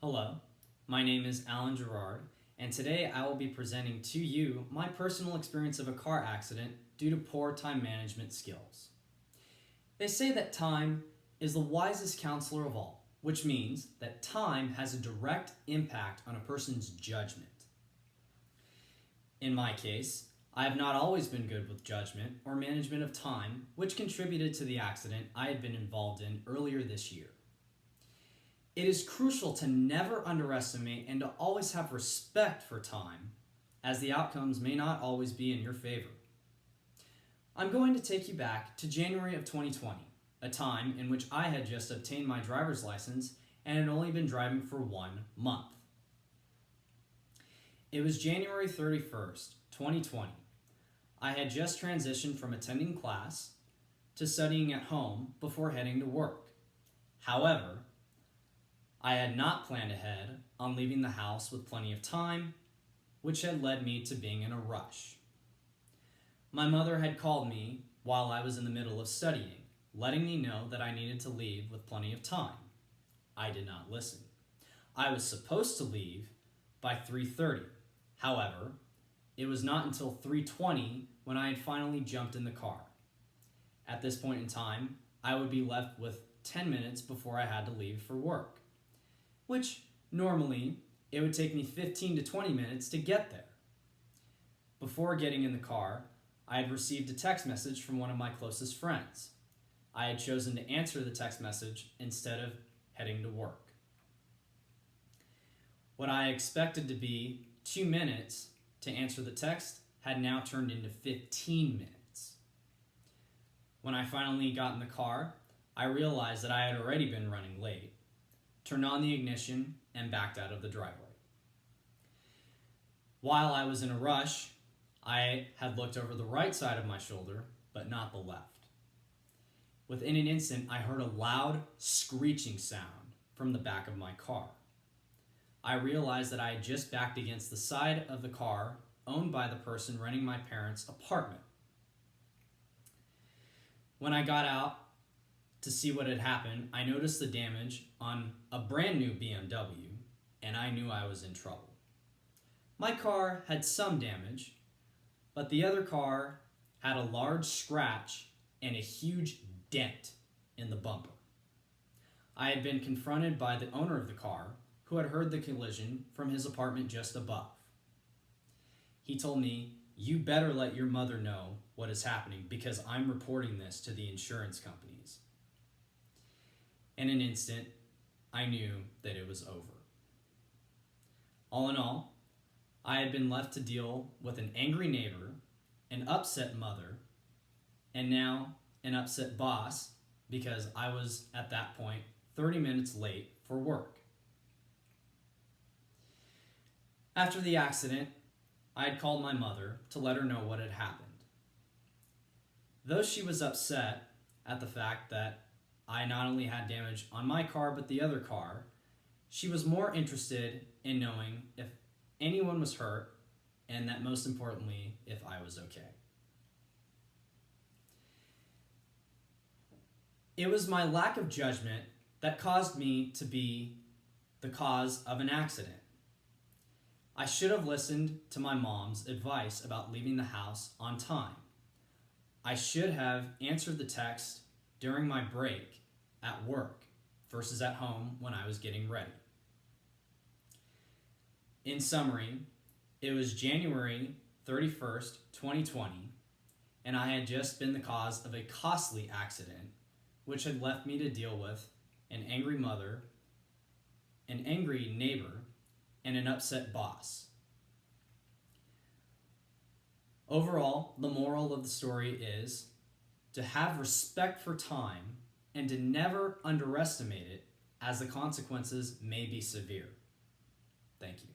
Hello, my name is Alan Gerard, and today I will be presenting to you my personal experience of a car accident due to poor time management skills. They say that time is the wisest counselor of all, which means that time has a direct impact on a person's judgment. In my case, I have not always been good with judgment or management of time, which contributed to the accident I had been involved in earlier this year. It is crucial to never underestimate and to always have respect for time, as the outcomes may not always be in your favor. I'm going to take you back to January of 2020, a time in which I had just obtained my driver's license and had only been driving for 1 month. It was January 31st, 2020. I had just transitioned from attending class to studying at home before heading to work. However, I had not planned ahead on leaving the house with plenty of time, which had led me to being in a rush. My mother had called me while I was in the middle of studying, letting me know that I needed to leave with plenty of time. I did not listen. I was supposed to leave by 3:30. However, it was not until 3:20 when I had finally jumped in the car. At this point in time, I would be left with 10 minutes before I had to leave for work, which normally it would take me 15 to 20 minutes to get there. Before getting in the car, I had received a text message from one of my closest friends. I had chosen to answer the text message instead of heading to work. What I expected to be 2 minutes to answer the text had now turned into 15 minutes. When I finally got in the car, I realized that I had already been running late, turned on the ignition, and backed out of the driveway. While I was in a rush, I had looked over the right side of my shoulder, but not the left. Within an instant, I heard a loud screeching sound from the back of my car. I realized that I had just backed against the side of the car owned by the person renting my parents' apartment. When I got out to see what had happened, I noticed the damage on a brand new BMW, and I knew I was in trouble. My car had some damage, but the other car had a large scratch and a huge dent in the bumper. I had been confronted by the owner of the car, who had heard the collision from his apartment just above. He told me, "You better let your mother know what is happening because I'm reporting this to the insurance companies." In an instant, I knew that it was over. All in all, I had been left to deal with an angry neighbor, an upset mother, and now an upset boss because I was at that point 30 minutes late for work. After the accident, I had called my mother to let her know what had happened. Though she was upset at the fact that I not only had damage on my car but the other car, she was more interested in knowing if anyone was hurt and that most importantly, if I was okay. It was my lack of judgment that caused me to be the cause of an accident. I should have listened to my mom's advice about leaving the house on time. I should have answered the text during my break at work versus at home when I was getting ready. In summary, it was January 31st, 2020, and I had just been the cause of a costly accident, which had left me to deal with an angry mother, an angry neighbor, and an upset boss. Overall, the moral of the story is to have respect for time and to never underestimate it, as the consequences may be severe. Thank you.